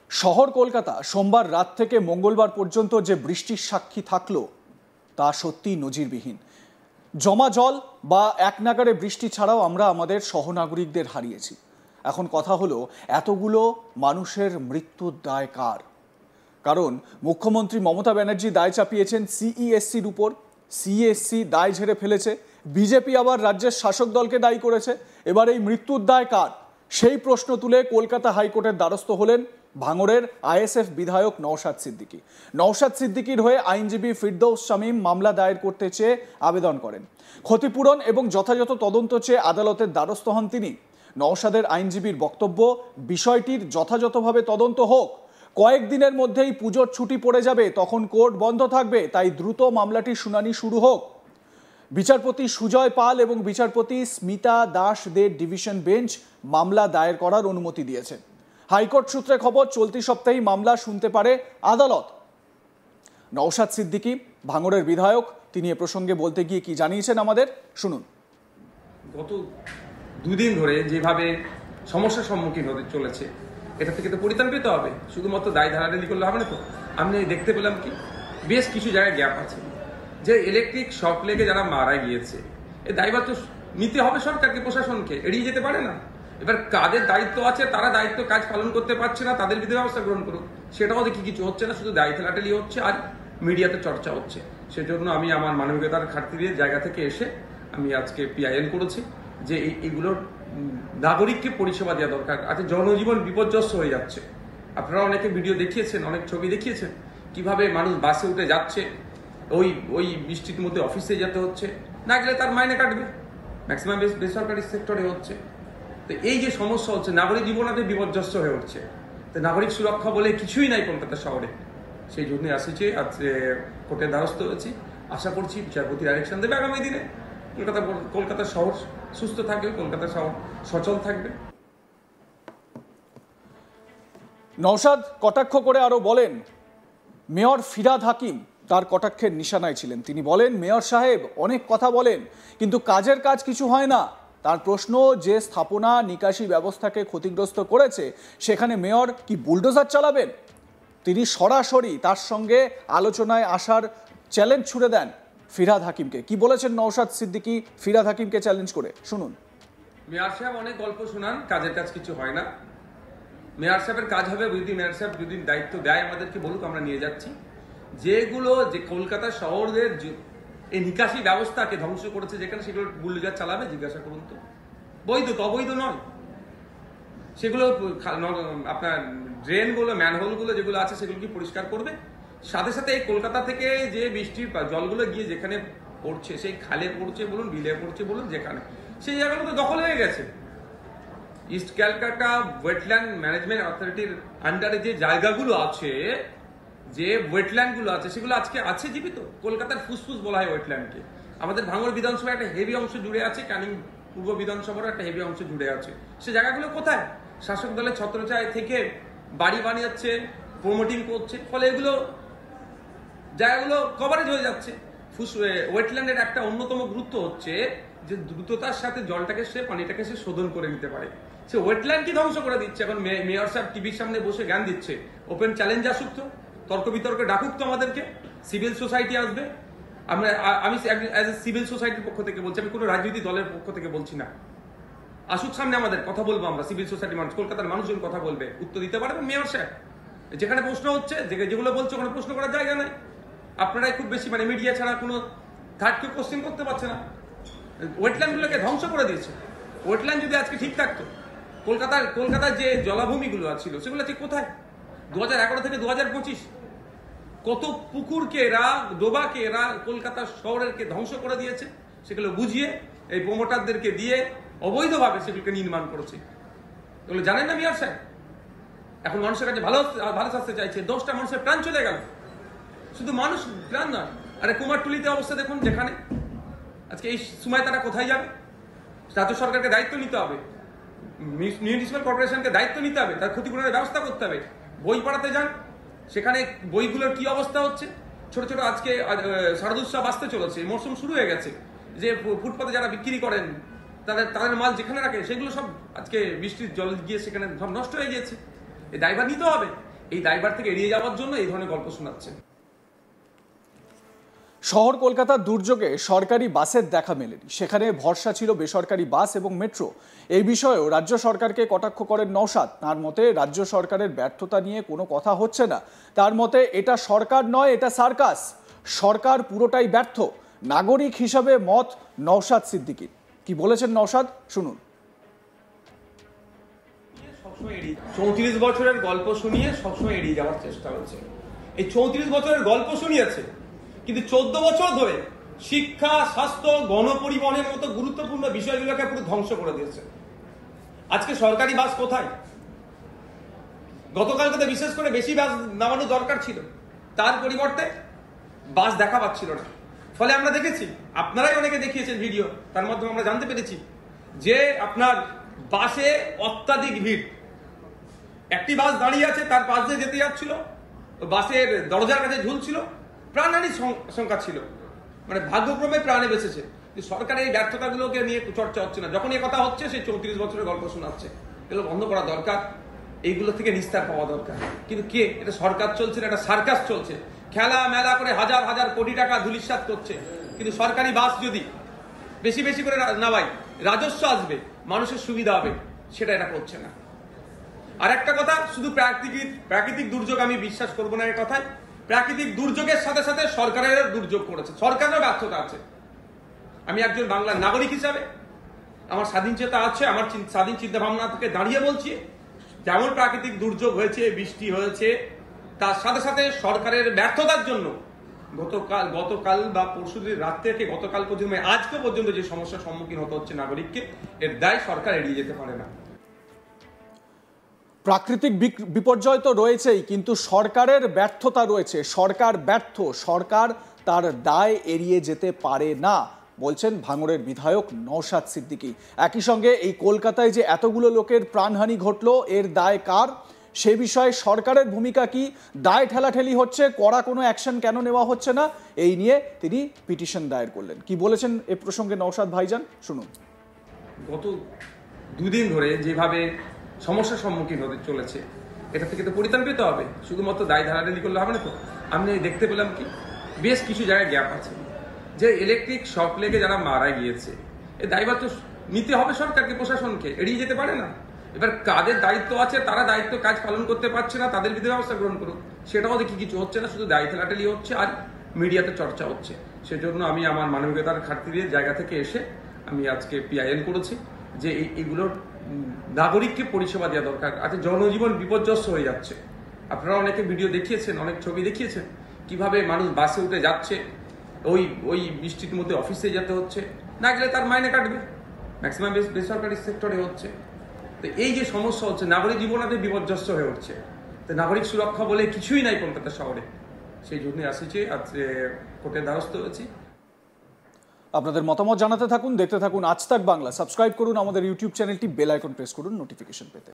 শহর কলকাতা সোমবার রাত থেকে মঙ্গলবার পর্যন্ত যে বৃষ্টির সাক্ষী থাকলো তা সত্যি নজিরবিহীন। জমা জল বা এক নাগাড়ে বৃষ্টি ছাড়াও আমরা আমাদের সহনাগরিকদের হারিয়েছি। এখন কথা হলো, এতগুলো মানুষের মৃত্যুর দায় কার? কারণ মুখ্যমন্ত্রী মমতা ব্যানার্জি দায় চাপিয়েছেন সিইএসসির উপর। সিইএসসি দায় ঝেড়ে ফেলেছে, বিজেপি আবার রাজ্যের শাসক দলকে দায়ী করেছে। এবার এই মৃত্যুর দায় কার, সেই প্রশ্ন তুলে কলকাতা হাইকোর্টের দ্বারস্থ হলেন ভাঙড়ের আইএসএফ বিধায়ক নওশাদ সিদ্দিকী। নওশাদ সিদ্দিকীর হয়ে আইনজীবী ফিরদৌস শামীম মামলা দায়ের করতে চেয়ে আবেদন করেন। ক্ষতিপূরণ এবং যথাযথ তদন্ত চেয়ে আদালতের দ্বারস্থ হন তিনি। নওশাদের আইনজীবীর বক্তব্য, বিষয়টির যথাযথভাবে তদন্ত হোক। কয়েকদিনের মধ্যেই পুজোর ছুটি পড়ে যাবে, তখন কোর্ট বন্ধ থাকবে, তাই দ্রুত মামলাটির শুনানি শুরু হোক। বিচারপতি সুজয় পাল এবং বিচারপতি স্মিতা দাস দের ডিভিশন বেঞ্চ মামলা দায়ের করার অনুমতি দিয়েছে। হাইকোর্ট সূত্রে খবর, চলতি সপ্তাহেই মামলা শুনতে পারে আদালত। নওশাদ সিদ্দিকী ভাঙড়ের বিধায়ক, তিনি এ প্রসঙ্গে বলতে গিয়ে কি জানিয়েছেন আমাদের শুনুন। গত দুদিন ধরে যেভাবে সমস্যার সম্মুখীন হতে চলেছে, এটা থেকে তো পরিত্রাণ পেতে হবে। শুধুমাত্র দায় ধারাদারি করলে হবে না তো। আমি দেখতে পেলাম কি বেশ কিছু জায়গায় গ্যাপ আছে, যে ইলেকট্রিক শক লেগে যারা মারা গিয়েছে, এই দায়িত্ব নিতে হবে সরকারকে, প্রশাসনকে, এড়িয়ে যেতে পারে না। এবার কাদের দায়িত্ব আছে, তারা দায়িত্ব কাজ পালন করতে পারছে না, তাদের বিরুদ্ধে ব্যবস্থা গ্রহণ করুক। সেটাও দেখি কিছু হচ্ছে না, শুধু দায় ঠেলাঠেলি হচ্ছে আর মিডিয়াতে চর্চা হচ্ছে। সেজন্য আমি আমার মানবিকতার খাতিরের জায়গা থেকে এসে আমি আজকে পিআইএল করেছি যে এইগুলোর নাগরিককে পরিষেবা দেওয়া দরকার। আজকে জনজীবন বিপর্যস্ত হয়ে যাচ্ছে। আপনারা অনেকে ভিডিও দেখিয়েছেন, অনেক ছবি দেখিয়েছেন, কিভাবে মানুষ বাসে উঠে যাচ্ছে, ওই বৃষ্টির মধ্যে অফিসে যেতে হচ্ছে, না গেলে তার মাইনে কাটবে। ম্যাক্সিমাম বেসরকারি সেক্টরে হচ্ছে। তো এই যে সমস্যা হচ্ছে, নাগরিক জীবনাতে বিপর্যস্ত হয়ে উঠছে। তো নাগরিক সুরক্ষা বলে কিছুই নাই কলকাতা শহরে। সেই জন্য আসছে আজ কোর্টের দ্বারস্থ হয়েছি। আশা করছি বিচারপতি ডাইরেকশন দেবে আগামী দিনে কলকাতা শহর সুস্থ থাকবে, কলকাতা শহর সচল থাকবে। নওশাদ কটাক্ষ করে আরো বলেন, মেয়র ফিরহাদ হাকিম তার কটাক্ষের নিশানায় ছিলেন। তিনি বলেন, মেয়র সাহেব অনেক কথা বলেন কিন্তু কাজের কাজ কিছু হয় না। তার প্রশ্ন, যে স্থাপনা নিকাশি ব্যবস্থাকে ক্ষতিগ্রস্ত করেছে সেখানে মেয়র কি বুলডোজার চালাবেন? তিনি সরাসরি তার সঙ্গে আলোচনায় আসার চ্যালেঞ্জ ছুড়ে দেন ফিরহাদ হাকিমকে। কি বলেছেন নওশাদ সিদ্দিকী ফিরহাদ হাকিমকে চ্যালেঞ্জ করে, শুনুন। মেয়র সাহেব অনেক গল্প শোনান, কাজের কাজ কিছু হয় না। মেয়র সাহেবের কাজ হবে, যদি মেয়র সাহেব যদি দায়িত্ব দেয় আমাদেরকে বলুক, আমরা নিয়ে যাচ্ছি। যেগুলো যে কলকাতা শহরের এই নিকাশি ব্যবস্থাকে ধ্বংস করেছে, যেখানে সেগুলো বুলডোজার চালাবে, জিজ্ঞাসা করুন তো। বৈধ তো অবৈধ নয় সেগুলো। আপনার ড্রেনগুলো, ম্যানহোলগুলো যেগুলো আছে সেগুলো কি পরিষ্কার করবে? সাথে সাথে এই কলকাতা থেকে যে বৃষ্টির জলগুলো গিয়ে যেখানে পড়ছে, সেই খালে পড়ছে বলুন, বিলে পড়ছে বলুন, যেখানে সেই জায়গাগুলো তো দখল হয়ে গেছে। ইস্ট ক্যালকাটা ওয়েটল্যান্ড ম্যানেজমেন্ট অথরিটির আন্ডারে যে জায়গাগুলো আছে, যে ওয়েটল্যান্ডগুলো আছে, সেগুলো আজকে আছে জীবিত। কলকাতার ফুসফুস বলা হয় ওয়েটল্যান্ডকে। আমাদের ভাঙড় বিধানসভার একটা হেভি অংশ জুড়ে আছে, ক্যানিং পূর্ব বিধানসভার একটা হেভি অংশ জুড়ে আছে। সে জায়গাগুলো কোথায়? শাসক দলের ছত্রছায়া থেকে বাড়ি বানিয়েছে, প্রমোটিং করছে, ফলে এগুলো জায়গাগুলো কভারেজ হয়ে যাচ্ছে। ওয়েটল্যান্ডের একটা অন্যতম গুরুত্ব হচ্ছে যে দ্রুততার সাথে জলটাকে সে পানিটাকে সে শোধন করে নিতে পারে। সে ওয়েটল্যান্ডকে ধ্বংস করে দিচ্ছে। এখন মেয়র সাহেব টিভির সামনে বসে জ্ঞান দিচ্ছে। ওপেন চ্যালেঞ্জ আসুক তো, তর্ক বিতর্কে ডাকুক তো আমাদেরকে। সিভিল সোসাইটি আসবে। আমি অ্যাজ এ সিভিল সোসাইটির পক্ষ থেকে বলছি, আমি কোনো রাজনৈতিক দলের পক্ষ থেকে বলছি না। আসুক সামনে, আমাদের কথা বলবো আমরা, সিভিল সোসাইটি মানুষ, কলকাতার মানুষজন কথা বলবে, উত্তর দিতে পারবে মেয়র সাহেব। যেখানে প্রশ্ন হচ্ছে, যেগুলো বলছে ওখানে প্রশ্ন করার জায়গা নাই। আপনারাই খুব বেশি, মানে মিডিয়া ছাড়া কোনো থার্ড কেউ কোশ্চেন করতে পারছে না। ওয়েটল্যান্ডগুলোকে ধ্বংস করে দিয়েছে। ওয়েটল্যান্ড যদি আজকে ঠিক থাকতো, কলকাতার যে জলাভূমিগুলো ছিল সেগুলো ঠিক কোথায়? 2011 থেকে 2025 কত পুকুরকে এরা, ডোবাকে এরা কলকাতা শহরেরকে ধ্বংস করে দিয়েছে। সেগুলো বুঝিয়ে এই প্রমোটারদেরকে দিয়ে অবৈধভাবে সেগুলোকে নির্মাণ করেছে। এগুলো জানেন না মেয়র সাহেব? এখন মানুষের কাছে ভালো শাস্তি চাইছে। 10টা মানুষের প্রাণ চলে গেল। শুধু মানুষ প্রাণ নয়, আরে কুমারটুলিতে অবস্থা দেখুন, যেখানে আজকে এই সময় তারা কোথায় যাবে? রাজ্য সরকারকে দায়িত্ব নিতে হবে, মিউনিসিপ্যাল কর্পোরেশনকে দায়িত্ব নিতে হবে, তার ক্ষতিপূরণের ব্যবস্থা করতে হবে। বই পড়াতে যান, সেখানে বইগুলোর কি অবস্থা হচ্ছে। ছোট ছোট আজকে শারদোৎসব আসতে চলেছে, মরশুম শুরু হয়ে গেছে। যে ফুটপাতে যারা বিক্রি করেন, তাদের মাল যেখানে রাখে সেগুলো সব আজকে বৃষ্টির জল গিয়ে সেখানে সব নষ্ট হয়ে গিয়েছে। এই দায়ভার নিতে হবে। এই দায়ভার থেকে এড়িয়ে যাওয়ার জন্য এই ধরনের গল্প শোনাচ্ছে। শহর কলকাতার দুর্যোগে সরকারি বাসের দেখা মেলেনি, সেখানে ভরসা ছিল বেসরকারি বাস এবং মেট্রো। এই বিষয়েও রাজ্য সরকারকে কটাক্ষ করেন নওশাদ। তার মতে রাজ্য সরকারের ব্যর্থতা নিয়ে কোনো কথা হচ্ছে না। তার মতে এটা সরকার নয়, এটা সার্কাস। সরকার পুরোটাই ব্যর্থ। নাগরিক হিসাবে মত নওশাদ সিদ্দিকীর। কি বলেছেন নওশাদ, শুনুন। 34 বছরের গল্প শুনিয়ে সবসময় এড়িয়ে যাওয়ার চেষ্টা হচ্ছে। এই 34 বছরের গল্প শুনিয়েছে, কিন্তু 14 বছর ধরে শিক্ষা, স্বাস্থ্য, গণপরিবহনের মতো গুরুত্বপূর্ণ বিষয়গুলোকে পুরো ধ্বংস করে দিয়েছে। আজকে সরকারি বাস কোথায়? গতকালকে বিশেষ করে বেশি বাস নামানো দরকার ছিল, তার পরিবর্তে বাস দেখা পাচ্ছিল না। ফলে আমরা দেখেছি, আপনারাই অনেকে দেখিয়েছেন ভিডিও, তার মাধ্যমে আমরা জানতে পেরেছি যে আপনার বাসে অত্যাধিক ভিড়। একটি বাস দাঁড়িয়ে আছে, তার পাশ দিয়ে যেতে যাচ্ছিল, বাসের দরজার কাছে ঝুলছিল, প্রাণহানির সংখ্যা ছিল, মানে ভাগ্যক্রমে প্রাণে বেঁচেছে। সরকারের এই ব্যর্থতাগুলোকে নিয়ে চর্চা হচ্ছে না। যখন এই কথা হচ্ছে, সেই 34 বছরের গল্প শোনাচ্ছে। এগুলো বন্ধ করা দরকার, এইগুলো থেকে নিস্তার পাওয়া দরকার। কিন্তু কে? এটা সরকার চলছে না, এটা সার্কাস চলছে। খেলা মেলা করে হাজার হাজার কোটি টাকা ধুলিস্যাৎ করছে। কিন্তু সরকারি বাস যদি বেশি বেশি করে নামায়, রাজস্ব আসবে, মানুষের সুবিধা হবে, সেটা এটা করছে না। আর একটা কথা, শুধু প্রাকৃতিক দুর্যোগ আমি বিশ্বাস করবো না। এর কথায় প্রাকৃতিক দুর্যোগের সাথে সাথে সরকারের দুর্যোগ করেছে, সরকারেরও ব্যর্থতা আছে। আমি একজন বাংলার নাগরিক হিসাবে আমার স্বাধীন চেতা আছে, আমার স্বাধীন চিন্তা ভাবনা থেকে দাঁড়িয়ে বলছি, যেমন প্রাকৃতিক দুর্যোগ হয়েছে, বৃষ্টি হয়েছে, তার সাথে সাথে সরকারের ব্যর্থতার জন্য গতকাল বা পরশুদিন রাত থেকে গতকাল পর্যন্ত, আজকে পর্যন্ত যে সমস্যার সম্মুখীন হতে হচ্ছে নাগরিককে, এর দায় সরকার এড়িয়ে যেতে পারে না। প্রাকৃতিক বিপর্যয় তো রয়েছেই, কিন্তু সরকারের ব্যর্থতা রয়েছে। সরকার ব্যর্থ, সরকার তার দায় এড়িয়ে যেতে পারে না, বলছেন ভাঙড়ের বিধায়ক নওশাদ সিদ্দিকী। একই সঙ্গে এই কলকাতায় যে এতগুলো লোকের প্রাণহানি ঘটলো, এর দায় কার? সে বিষয়ে সরকারের ভূমিকা কি? দায় ঠেলাঠেলি হচ্ছে, কড়া কোনো অ্যাকশন কেন নেওয়া হচ্ছে না? এই নিয়ে তিনি পিটিশন দায়ের করলেন। কি বলেছেন এ প্রসঙ্গে নওশাদ ভাইজান, শুনুন। গত দুদিন ধরে যেভাবে সমস্যার সম্মুখীন হতে চলেছে, এটা থেকে তো পরিত্রাণ পেতে হবে। শুধুমাত্র দায় ধারাধারি করলে হবে না। তো আমি দেখতে পেলাম কি, বেশ কিছু জায়গায় গ্যাপ আছে। যে ইলেকট্রিক শক লেগে যারা মারা গিয়েছে, এই দায়ভার তো নিতে হবে সরকারকে, প্রশাসনকে, এড়িয়ে যেতে পারে না। এবার কাদের দায়িত্ব আছে, তারা দায়িত্ব কাজ পালন করতে পারছে না, তাদের বিরুদ্ধে ব্যবস্থা গ্রহণ করুন। সেটাও দেখি কিছু হচ্ছে না, শুধু দায় ঠেলাঠেলি হচ্ছে আর মিডিয়াতে চর্চা হচ্ছে। সেজন্য আমি আমার মানবিকতার খাতিরের জায়গা থেকে এসে আমি আজকে পিআইএল করেছি যে এইগুলোর নাগরিককে পরিষেবা দেওয়া দরকার। আজকে জনজীবন বিপর্যস্ত হয়ে যাচ্ছে। আপনারা অনেকে ভিডিও দেখিয়েছেন, অনেক ছবি দেখিয়েছেন, কিভাবে মানুষ বাসে উঠে যাচ্ছে, ওই বৃষ্টির মধ্যে অফিসে যেতে হচ্ছে, না গেলে তার মাইনে কাটবে। ম্যাক্সিমাম বেসরকারি সেক্টরে হচ্ছে। তো এই যে সমস্যা হচ্ছে, নাগরিক জীবন আজ বিপর্যস্ত হয়ে উঠছে। তো নাগরিক সুরক্ষা বলে কিছুই নাই কলকাতা শহরে। সেই জন্যই আসছি, আজ কোর্টের দ্বারস্থ হয়েছি। আপনাদের মতামত জানাতে থাকুন, দেখতে থাকুন আজ তাক বাংলা। সাবস্ক্রাইব করুন আমাদের ইউটিউব চ্যানেলটি, বেল আইকন প্রেস করুন নোটিফিকেশন পেতে।